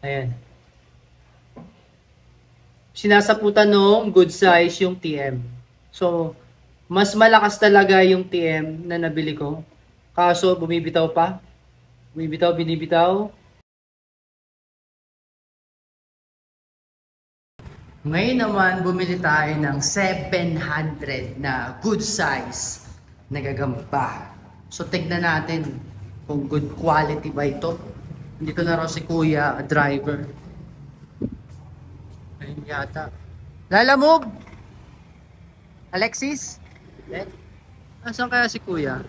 Ayan. Sinasaputan nung good size yung TM. So, mas malakas talaga yung TM na nabili ko. Kaso, bumibitaw pa. Bumibitaw, binibitaw. Ngayon naman, bumili tayo ng 700 na good size na gagamba. So, tignan natin kung good quality ba ito. Dito na raw si Kuya, driver. Ayun yata. Lala move! Alexis? Eh? Asan kaya si Kuya?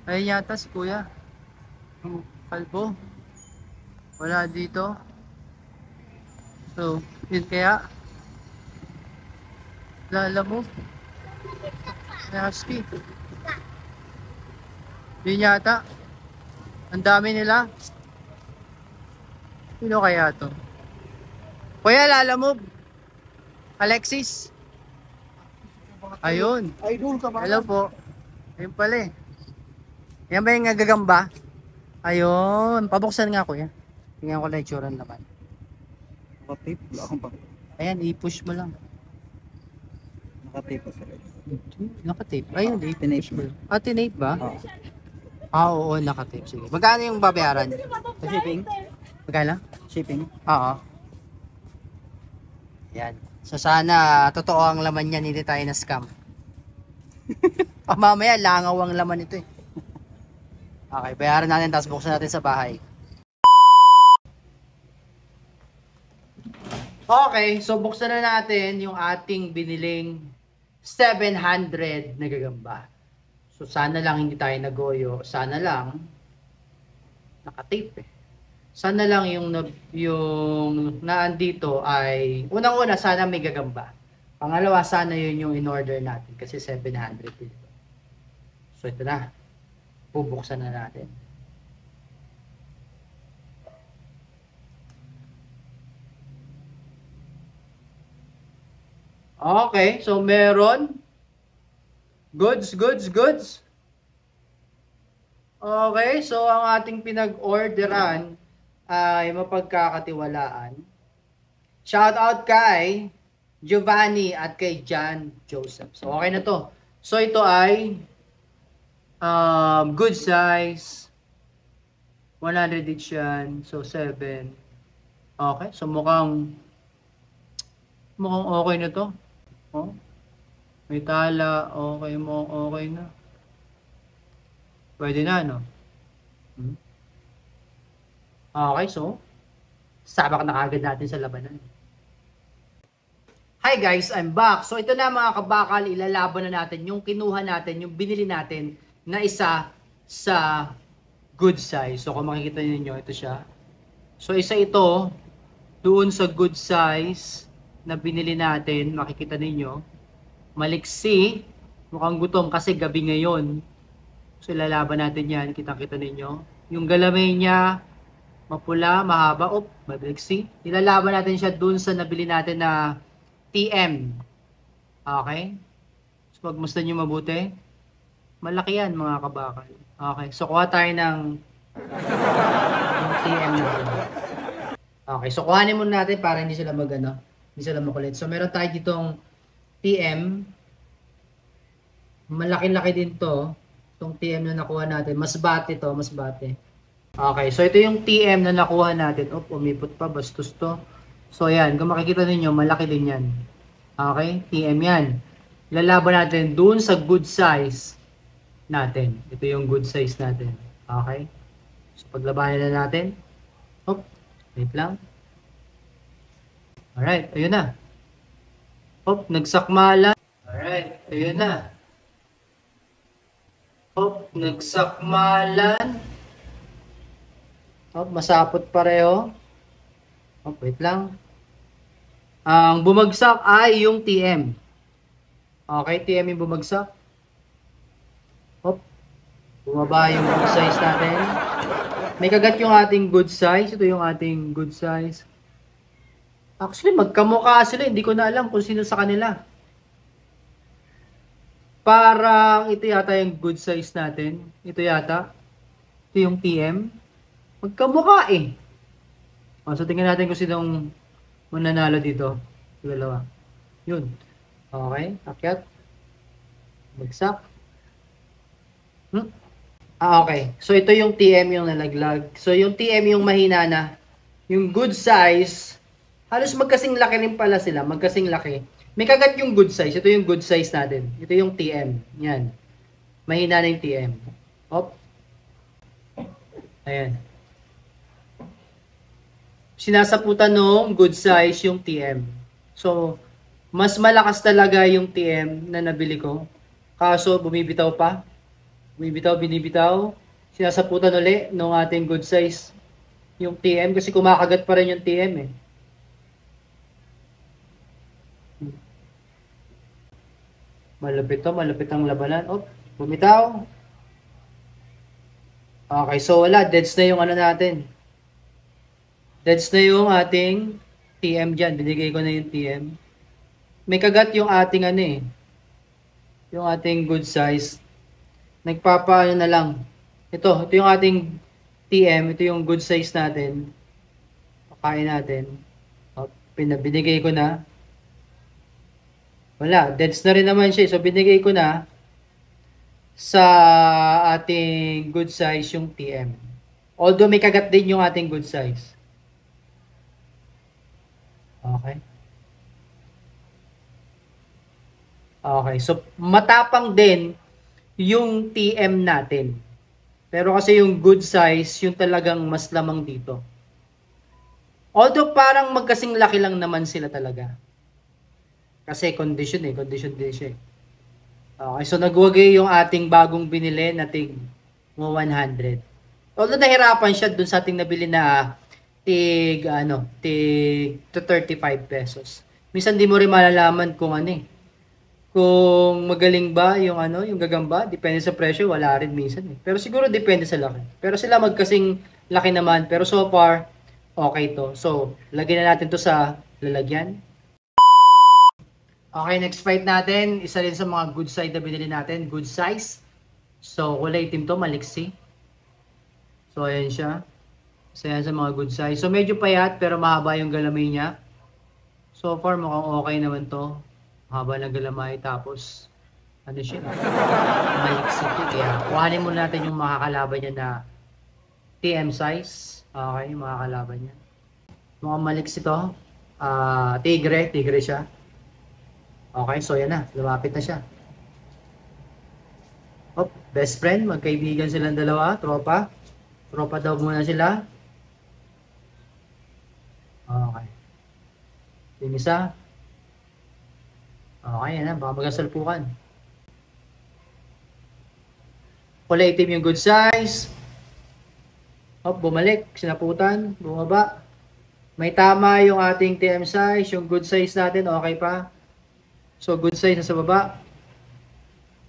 Ayun yata si Kuya. Kalbo. Wala dito. So, yun kaya. Lala move. Husky. Yun yata. Ang dami nila. Sino kaya to? Kuya, Lala move. Alexis. Ayun. Idol ka ba? Hello po. Ayun pala eh. Yan ba yung gagamba? Ayun. Pabuksan nga kuya. Tingnan ko na itsura naman. Nakatape? Wala akong pa. Ayan, i-push mo lang. Nakatape pa sir. Nakatape. Ayun, i-push mo. Tinape. Ah, tinape ba? Oo. Ah, oo, nakatape. Sige. Magkano yung babayaran? Sa shipping? Magkano? Shipping? Oo. Yan. So sana totoo ang laman niyan, hindi tayo na scam. Mamaya langaw ang laman ito eh. Okay, bayaran natin tapos buksan natin sa bahay. Okay, so buksan na natin yung ating biniling 700 na gagamba. So sana lang hindi tayo nagoyo, sana lang nakatape eh. Sana lang yung naandito ay unang-una sana may gagamba. Pangalawa sana yun yung in-order natin kasi 700 dito. So ito na. Bubuksan na natin. Okay, so meron goods. Okay, so ang ating pinag-orderan ay mapagkakatiwalaan. Shout out kay Giovanni at kay John Joseph. So okay na to. So ito ay good size. 100 each yan. So 7. Okay, so mukhang okay na to. Oh. May tala, okay mo, okay na. Pwede na, no? Okay, so, sabak na kagad natin sa labanan. Hi guys, I'm back. So ito na mga kabakal, ilalaban na natin yung kinuha natin, yung binili natin na isa sa good size. So kung makikita niyo ito siya. So isa ito doon sa good size na binili natin, makikita niyo maliksi, mukhang gutom kasi gabi ngayon. So ilalaban natin yan, kita-kita ninyo. Yung galamay niya, mapula, mahaba, maliksi. Ilalaban natin siya dun sa nabili natin na TM. Okay? So pagmustan nyo mabuti. Malaki yan mga kabakal. Okay, so kuha tayo ng TM natin. Okay, so kuhanin muna natin para hindi sila hindi sila makulit. So meron tayo ditong TM. Malaki-laki din to. Itong TM na nakuha natin. Mas bate to, mas bate. Okay, so ito yung TM na nakuha natin. Umipot pa, bastos to. So yan, kung makikita ninyo, malaki din yan. Okay, TM yan. Lalaban natin dun sa good size natin. Ito yung good size natin. Okay. So paglabanan na natin. Wait lang. Alright, ayun na. Nagsakmalan. Alright, ayun na. Nagsakmalan. Masapot pareho. Wait lang. Ang bumagsak ay yung TM. Okay, TM yung bumagsak. Bumaba yung good size natin. May kagat yung ating good size. Ito yung ating good size. Actually, magkamukha sila. Hindi ko na alam kung sino sa kanila. Parang ito yata yung good size natin. Ito yata. Ito yung TM. Magkamukha eh. So tingnan natin kung sinong mananalo dito. Dalawa. Yun. Okay, akyat. Bagsak. Okay. So ito yung TM yung nalaglag. So yung TM yung mahina na. Yung good size, halos magkasing laki rin pala sila. Magkasing laki. May kagat yung good size. Ito yung good size natin. Ito yung TM. Yan. Mahina na yung TM. Hop. Ayan. Sinasaputan nung good size yung TM. So, mas malakas talaga yung TM na nabili ko. Kaso, bumibitaw pa. Bumibitaw, binibitaw. Sinasaputan uli nung ating good size yung TM kasi kumakagat pa rin yung TM eh. Malapit to, malapit ang labanan. Oh, bumitaw. Okay, so wala. Deads na yung ano natin. Deads na yung ating TM dyan. Binigay ko na yung TM. May kagat yung ating ano eh. Yung ating good size. Nagpapaano na lang. Ito yung ating TM. Ito yung good size natin. Pakain natin. O, binigay ko na. Wala. Deads na rin naman siya. So, binigay ko na sa ating good size yung TM. Although may kagat din yung ating good size. Okay. Okay. So, matapang din yung TM natin. Pero kasi yung good size, yung talagang mas lamang dito. Although parang magkasing laki lang naman sila talaga. Kasi condition din siya. Okay, so nagwagay yung ating bagong binili na tig 100. Although nahirapan siya dun sa ating nabili na tig 35 pesos. Minsan di mo rin malalaman kung ano eh. Kung magaling ba yung yung gagamba, depende sa presyo, wala rin minsan eh. Pero siguro depende sa laki. Pero sila magkasing laki naman, pero so far okay to. So, lagyan na natin to sa lalagyan. Okay, next fight natin, isa rin sa mga good side na binili natin, good size. So, kulay itim to, maliksi. So, ayan siya. Isa yan sa mga good size. So, medyo payat, pero mahaba yung galamay niya. So far, mukhang okay naman to. Mahaba ng galamay, tapos, ano siya, maliksi. Kaya, kuhanin muna natin yung makakalaban niya na TM size. Okay, yung makakalaban niya. Mukhang maliksi to. Tigre siya. Okay, so yan na. Lumapit na siya. Hop, best friend. Magkaibigan silang dalawa. Tropa. Tropa daw muna sila. Okay. Yung isa. Okay, yan na. Baka magkasalpukan. Kulay itim yung good size. Hop, bumalik. Sinaputan. Bumaba. May tama yung ating TM size. Yung good size natin, okay pa. So, good size na sa baba.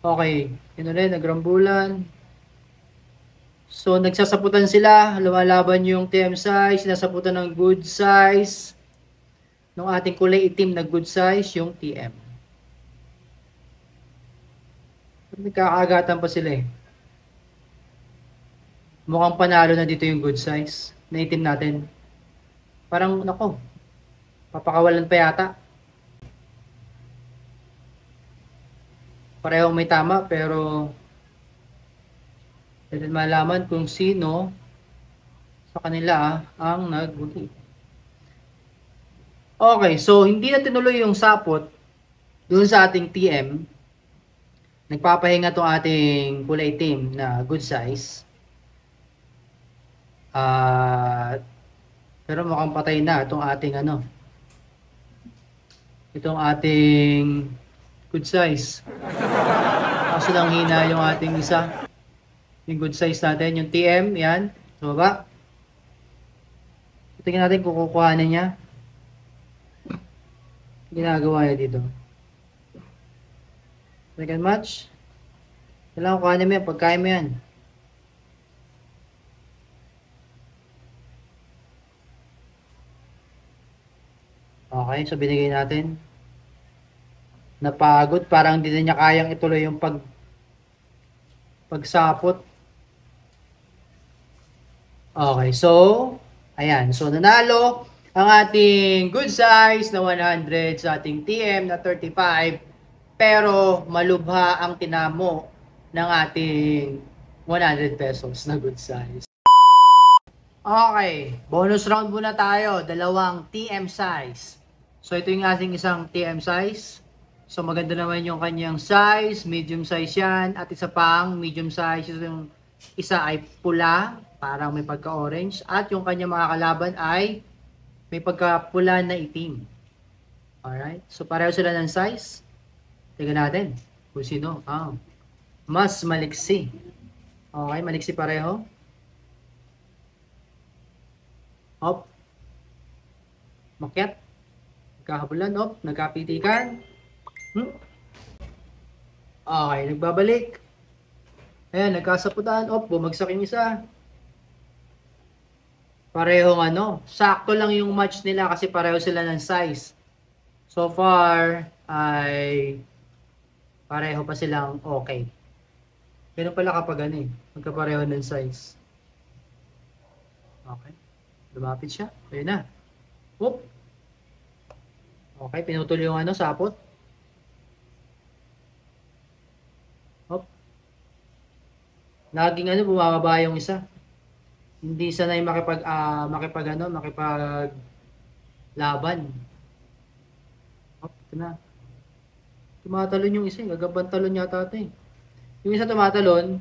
Okay. Yun ulit, nagrambulan. So, nagsasaputan sila. Lumalaban yung TM size. Sinasaputan ng good size. Nung ating kulay itim na good size, yung TM. Nagkakaagatan pa sila eh. Mukhang panalo na dito yung good size. Na itim natin. Parang, nako. Papakawalan pa yata. Parehong may tama, pero hindi malaman kung sino sa kanila ang nagbuli. Okay, so hindi na tinuloy yung sapot doon sa ating TM. Nagpapahinga tong ating kulay itim na good size. Pero mukhang patay na itong ating itong ating good size. Kaso lang hina yung ating isa. Yung good size natin. Yung TM, yan. Sa baba. Tingnan natin kung kukuhanin niya. Ginagawa niya dito. Second match. Kailangan kuhanin mo yan. Pagkain mo yan. Okay, so binigay natin. Napagod, parang hindi na niya kayang ituloy yung pagsapot. Okay, so Ayan, so nanalo ang ating good size na 100 sa ating TM na 35, pero malubha ang tinamo ng ating 100 pesos na good size. Okay, bonus round muna tayo, dalawang TM size. So ito yung ating isang TM size. So maganda naman yung kanyang size, medium size yan, at isa pang medium size, yung isa ay pula, parang may pagka-orange, at yung kanyang mga kalaban ay may pagka-pula na itim. Alright, so pareho sila ng size. Tingnan natin kung sino mas maliksi. Okay, maliksi pareho. Hop. Makyat. Nagkahabulan, hop. Nagkapitikan. Okay, nagbabalik. Ayan, nagkasaputan. Hop, bumagsak yung isa. Parehong sakto lang yung match nila kasi pareho sila ng size. So far, ay pareho pa silang okay. Ganun pala kapag magkapareho ng size. Okay. Lumapit siya. Ayun na. Whoop. Okay, pinutol yung sapot. Hop. Naging bumababa yung isa. Hindi sanay makipag laban. Hop, ito na. Tumatalon yung isa, gagabantalon yata ito eh. Yung isa tumatalon,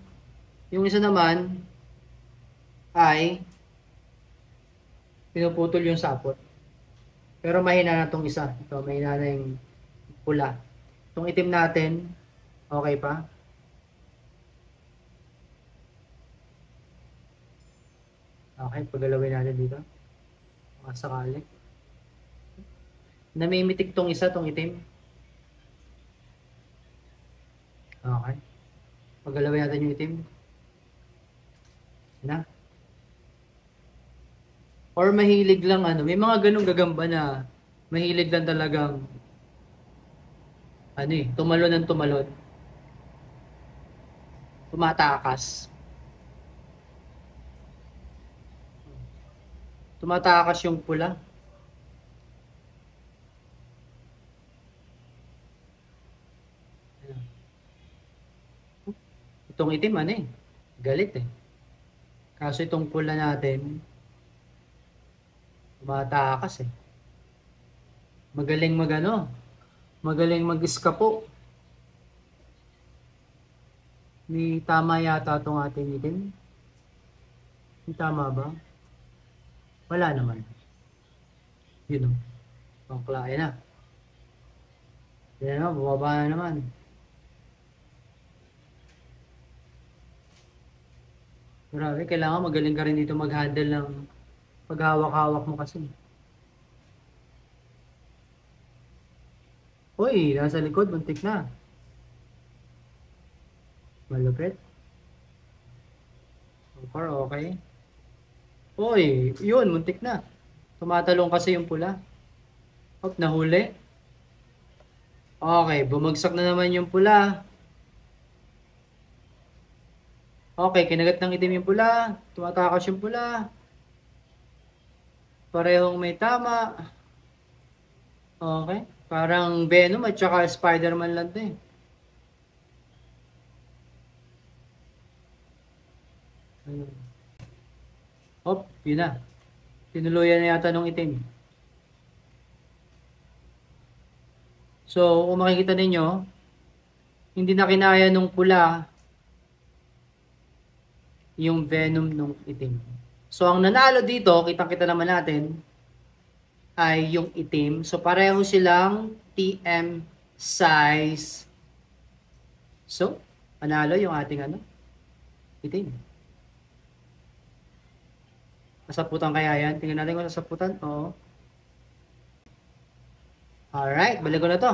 yung isa naman ay pinuputol yung sapot. Pero mahina na tong isa. Ito, mahina na yung pula. Itong itim natin, okay pa. Okay, pagalawin natin dito. Baka sakali. Namimitik tong isa, tong itim. Okay. Pagalawin natin yung itim. Na. Or mahilig lang may mga ganung gagamba na mahilig lang talagang tumalon ng tumalon. Tumatakas. Tumatakas yung pula. Itong itim galit Kaso itong pula natin tumatakas Magaling magaling mag-iskapo. May tama yata itong ating itim. May tama ba? Wala naman. Yun Pangkla, na. Yan bumaba na naman. Grabe, kailangan magaling ka rin dito mag-handle ng paghawak-hawak mo kasi. Uy, nasa likod, muntik na. Malupit. So far, okay. Uy, yun, muntik na. Tumatalong kasi yung pula. Hop, nahuli. Okay, bumagsak na naman yung pula. Okay, kinagat ng itim yung pula. Tumatakas yung pula. Parehong may tama. Okay. Parang Venom at saka Spider-Man lang ito Hop, yun na. Tinuluyan na yata nung itim. So, kung makikita ninyo, hindi na kinaya nung pula yung Venom nung itim. So, ang nanalo dito, kitang-kita naman natin, ay yung itim. So, pareho silang TM size. So, panalo yung ating itim. Nasaputan kaya yan? Tingnan natin kung nasaputan. Oo. Alright, balik ko na to.